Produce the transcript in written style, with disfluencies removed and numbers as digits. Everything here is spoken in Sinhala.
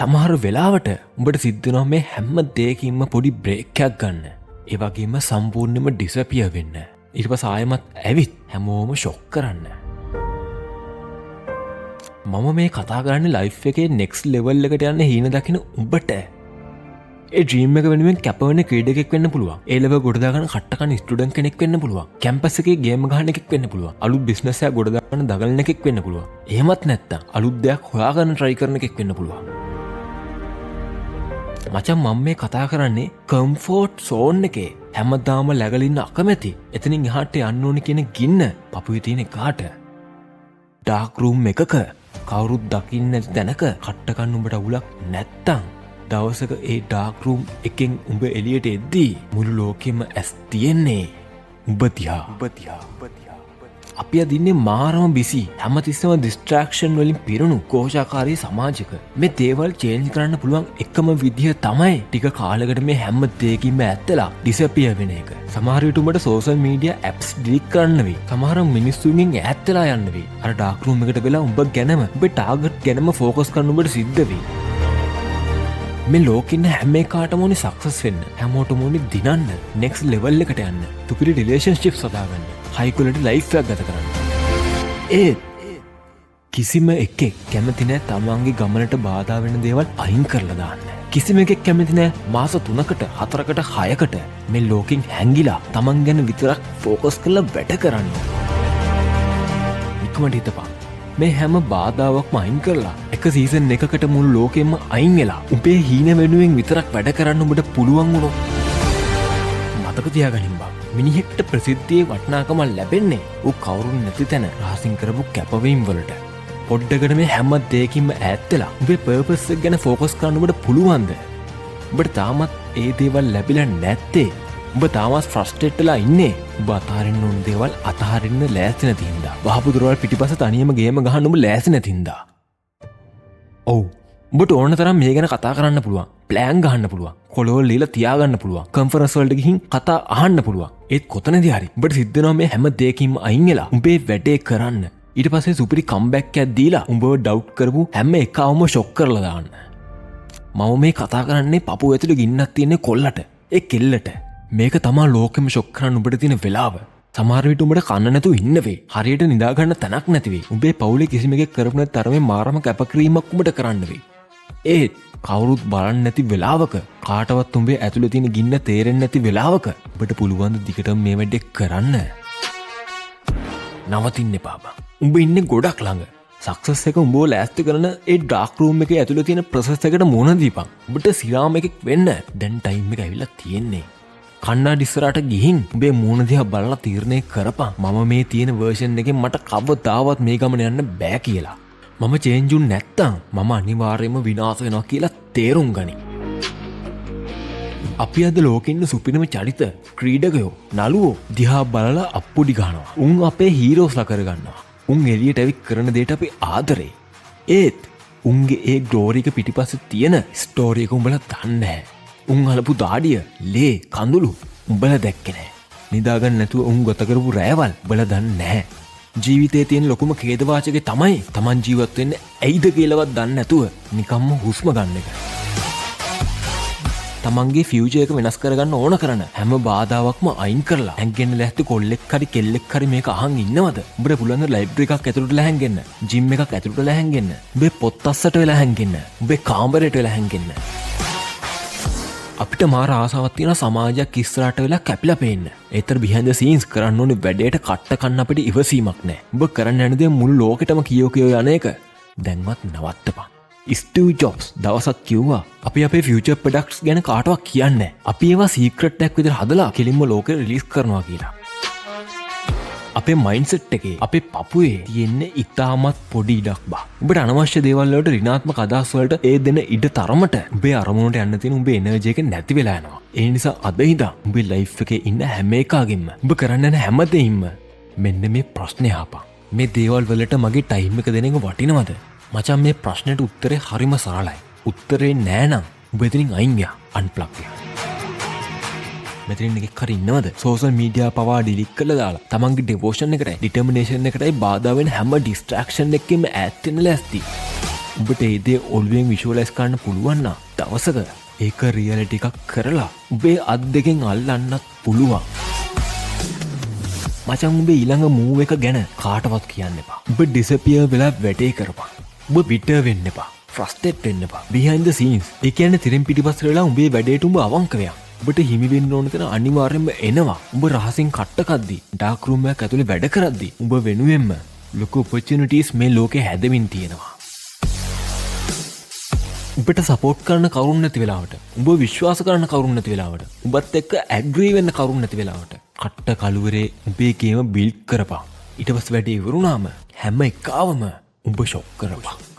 සමහර වෙලාවට උඹට සිද්ධ වෙනවා මේ හැම දෙයකින්ම පොඩි බ්‍රේක් එකක් ගන්න. ඒ වගේම සම්පූර්ණයෙන්ම ඩිසපියර් වෙන්න. ඊට පස්සේ ආයෙමත් ඇවිත් හැමෝම ෂොක් කරන්න. මම මේ කතා කරන්නේ ලයිෆ් එකේ නෙක්ස්ට් ලෙවල් එකට යන්න හීන දකින උඹට. ඒ ඩ්‍රීම් එක වෙනුවෙන් කැපවෙන ක්‍රීඩකෙක් වෙන්න පුළුවන්. ඒ ලෙවල් ගොඩ දාගන්න කට්ටකන ස්ටුඩන්ට් කෙනෙක් වෙන්න පුළුවන්. කැම්පස් එකේ ගේම් ගහන එකෙක් වෙන්න පුළුවන්. අලුත් බිස්නස් එකක් ගොඩ දාගන්න දගලන එකෙක් වෙන්න පුළුවන්. එහෙමත් නැත්නම් අලුත් දෙයක් හොයාගන්න try කරන එකෙක් වෙන්න පුළුවන්. මචං මම මේ කතා කරන්නේ කම්ෆෝට් සෝන් එකේ හැමදාම läගලින්න අකමැති. එතනින් එහාට යන්න ඕනි කියන ගින්න පපුවේ තියෙන කාට. ඩාර්ක් රූම් එකක කවුරුත් දකින්න නැති තැනක කට්ටකන්න උඹට අවුලක් නැත්තම් දවසක ඒ ඩාර්ක් රූම් එකෙන් උඹ එළියට එද්දී මුළු ලෝකෙම ඇස් තියෙන්නේ උඹ දිහා. අපි අදින්නේ මාරම බිසි හැමතිස්සම ඩිස්ට්‍රැක්ෂන් වලින් පිරුණු කෝෂාකාරී සමාජයක. මේ දේවල් චේන්ජ් කරන්න පුළුවන් එකම විදිහ තමයි ටික කාලයකට මේ හැම දෙයකින්ම ඇත්තලා ඩිසපියර් වෙන එක. සමහර විට උඹට සෝෂල් මීඩියා ඇප්ස් ඩිලීට් කරන්න වෙයි. සමහර මිනිස්සුන්ගෙන් ඈත් වෙලා යන්න වෙයි. අර ඩාර්ක් රූම් එකට වෙලා උඹ ගැනම උඹේ ටාගට් ගැනම ફોකස් කරන්න උඹට සිද්ධ වෙයි. මේ ලෝකෙින්න හැම එකටම ඕනේ සක්සස් වෙන්න. හැමෝටම ඕනේ දිනන්න. නෙක්ස්ට් ලෙවල් එකට යන්න. තුපිරි රිලේෂන්ෂිප්ස් හදාගන්න. හයි ක්වොලිටි ලයිෆ් එකක් ගත කරන්න. ඒ කිසිම එකෙක් කැමති නැහැ තමන්ගේ ගමනට බාධා වෙන දේවල් අයින් කරලා දාන්න. කිසිම එකෙක් කැමති නැහැ මාස 3කට 4කට 6කට මේ ලෝකෙන් හැංගිලා තමන් ගැන විතරක් ફોකස් කරලා වැඩ කරන්න. ඉක්මනට හිතපන්. මේ හැම බාධාවක්ම අයින් කරලා එක සීසන් එකකට මුළු ලෝකෙම අයින් වෙලා උඹේ හීන වෙනුවෙන් විතරක් වැඩ කරන්න උඹට පුළුවන් වුණොත් මතක තියාගනින් බා. මිනිහෙක්ට ප්‍රසිද්ධියේ වටිනාකම ලැබෙන්නේ ඌ කවුරුන් නැති තැන රහසින් කරපු කැපවීම් වලට. පොඩ්ඩකට මේ හැම දෙයකින්ම ඈත් වෙලා උඹේ පර්පස් එක ගැන ફોකස් කරන්න උඹට පුළුවන්ද? උඹට තාමත් ඒ දේවල් ලැබිලා නැත්තේ උඹ තාමත් ෆ්‍රස්ට්‍රේට් වෙලා ඉන්නේ. උඹ අතහරින්න ඕන දේවල් අතහරින්න ලෑස්ති නැති හින්දා. වහපු දොරවල් පිටිපස්ස තනියම ගේම ගහන්න උඹ ලෑස්ති නැති හින්දා. ඔව් උඹට ඕන තරම් මේ ගැන කතා කරන්න පුළුවන්. ප්ලෑන් ගහන්න පුළුවන්. කොළවල් ලියලා තියාගන්න පුළුවන්. කන්ෆරන්ස් වලට ගිහින් කතා අහන්න පුළුවන්. ඒත් කොතනදී හරි උඹට සිද්ධ වෙනවා මේ හැම දෙයකින්ම අයින් වෙලා උඹේ වැඩේ කරන්න. ඊට පස්සේ සුපිරි කම්බැක් එකක් දීලා උඹව ඩවුට් කරපු හැම එකවම ෂොක් කරලා දාන්න. මම මේ කතා කරන්නේ පපුව ඇතුලේ ගින්නක් තියෙන කොල්ලට. ඒ කෙල්ලට. මේක තමා ලෝකෙම ෂොක් කරන්න උඹට තියෙන වෙලාව. සමහර විට උඹට කන්න නැතුව ඉන්න වෙයි. හරියට නිදා ගන්න තැනක් නැති වෙයි. උඹේ පවුලේ කිසිම එකෙක් කරපු නැති තරමේ මාරම කැපකිරීමක් උඹට කරන්න වෙයි. ඒත් කවුරුත් බලන්නේ නැති වෙලාවක කාටවත් උඹේ ඇතුලේ තියෙන ගින්න තේරෙන්නේ නැති වෙලාවක උඹට පුළුවන් ද දිගටම මේ වැඩේ කරන්න. නවතින්න එපා බං. උඹ ඉන්නේ ගොඩක් ළඟ. සක්සස් එක උඹව ලෑස්ති කරන ඒ ඩාර්ක් රූම් එකේ ඇතුලේ තියෙන ප්‍රොසෙස් එකට මුහුණ දීපන්. උඹට සිරාම එකෙක් වෙන්න දැන් ටයිම් එක ඇවිල්ලා තියෙන්නේ. කන්නාඩි ඉස්සරහට ගිහින් උඹේ මූණ දිහා බලලා තීරණය කරපන්. මම මේ තියෙන වර්ෂන් එකෙන් මට කවදාවත් මේ ගමන යන්න බෑ කියලා. මම චේන්ජ් වුනේ නැත්තම් මම අනිවාර්යයෙන්ම විනාශ වෙනවා කියලා තේරුම් ගනි. අපි අද ලෝකෙ ඉන්න සුපිරිම චරිත ක්‍රීඩකයෝ නළුවෝ දිහා බලලා අප්පුඩි ගහනවා. උන් අපේ හීරෝස්ලා කරගන්නවා. උන් එළියට ඇවිත් කරන දෙයට අපි ආදරේ. ඒත් උන්ගේ ඒ ග්ලෝරි එක පිටිපස්සේ තියෙන ස්ටෝරි එක උඹලා දන්නේ නැහැ. උන් අලපු දාඩිය, ලේ, කඳුළු උඹලා දැක්කේ නැහැ. නිදාගන්න නැතුව උන් ගත කරපු රැයවල් උඹලා දන්නේ නැහැ. ජීවිතයේ තියෙන ලොකුම ඛේදවාචකේ තමයි Taman ජීවත් වෙන්නේ ඇයිද කියලාවත් දන්නේ නැතුව නිකම්ම හුස්ම ගන්න එක. තමන්ගේ ෆියුචර් එක වෙනස් කරගන්න ඕන කරන හැම බාධාවක්ම අයින් කරලා හැංගෙන්න ලැස්ති කොල්ලෙක් හරි කෙල්ලෙක් හරි මේක අහන් ඉන්නවද? උඹට පුළුවන් ද ලයිබ්‍රරි එකක් ඇතුළට වෙලා හැංගෙන්න, ජිම් එකක් ඇතුළට වෙලා හැංගෙන්න, උඹේ පොත් අස්සට වෙලා හැංගෙන්න, උඹේ කාමරයට වෙලා හැංගෙන්න. අපිට මාර ආසාවක් තියෙන සමාජයක් ඉස්සරහට වෙලා කැපිලා පේන්න. ඒතර behind the scenes කරන්න ඕනේ වැඩේට කට්ට කන්න අපිට ඉවසීමක් නැහැ. උඹ කරන්න යන දේ මුළු ලෝකෙටම කියෝ යන එක දැන්වත් නවත්තපන්. ස්ටීව් ජොබ්ස් දවසක් කිව්වා අපි අපේ ෆියුචර් ප්‍රොඩක්ට්ස් ගැන කාටවත් කියන්නේ නැහැ. අපි ඒවා සීක්‍රට් එකක් විදිහට හදලා කෙලින්ම ලෝකෙට රිලීස් කරනවා කියලා. අපේ මයින්ඩ්සෙට් එකේ අපේ පපුවේ තියෙන්නේ ඉතාමත් පොඩි ඉඩක් බා. උඹට අනවශ්‍ය දේවල් වලට ඍණාත්මක අදහස් වලට ඒ දෙන ඉඩ තරමට උඹේ අරමුණට යන්න තියෙන උඹේ එනර්ජි එක නැති වෙලා යනවා. ඒ නිසා අද ඉඳන් උඹේ ලයිෆ් එකේ ඉන්න හැම එකගෙම උඹ කරන්න යන හැම දෙයින්ම මෙන්න මේ ප්‍රශ්නේ අහපන්. මේ දේවල් වලට මගේ ටයිම් එක දෙන එක වටිනවද? මචං මේ ප්‍රශ්නෙට උත්තරේ හරිම සරලයි. උත්තරේ නෑ නම් උඹ එතනින් අයින් වෙලා අන්ප්ලග් වෙලා. මෙතනින් එකක් හරි ඉන්නවද? සෝෂල් මීඩියා පවා ඩිලීට් කරලා දාලා තමන්ගේ ඩිවෝෂන් එකටයි ඩිටර්මිනේෂන් එකටයි බාධා වෙන හැම ඩිස්ට්‍රැක්ෂන් එකකින්ම ඈත් වෙන්න ලෑස්ති. උඹට ඒ දේ ඔළුවෙන් විෂුවලයිස් කරන්න පුළුවන් නම් දවසක ඒක රියැලිටි එකක් කරලා උඹේ අත් දෙකෙන් අල්ලන්නත් පුළුවන්. මචං උඹේ ඊළඟ මූව් එක ගැන කාටවත් කියන්න එපා. උඹ ඩිසපියර් වෙලා වැඩේ කරපන්. උඹ බිටර් වෙන්න එපා. ෆ්‍රස්ට්‍රේට් වෙන්න එපා. behind the scenes. ඒ කියන්නේ තිරින් පිටිපස්සට වෙලා උඹේ වැඩේට උඹ අවංක වෙයන්. උඹට හිමි වෙන්න ඕන තැන අනිවාර්යෙන්ම එනවා. උඹ රහසින් කට්ට කද්දි, ඩාර්ක් රූම් එකක් ඇතුලේ වැඩ කරද්දි උඹ වෙනුවෙන්ම ලොකු ඔපචුනිටිස් මේ ලෝකේ හැදෙමින් තියෙනවා. උඹට සපෝට් කරන්න කවුරුන් නැති වෙලාවට, උඹ විශ්වාස කරන්න කවුරුන් නැති වෙලාවට, උඹත් එක්ක ඇග්‍රී වෙන්න කවුරුන් නැති වෙලාවට කට්ට කලුවරේ උඹේ ගේම බිල්ඩ් කරපන්. ඊට පස්සේ වැඩේ ඉවරුනාම හැම එකාවම උඹ ෂොක් කරපන්.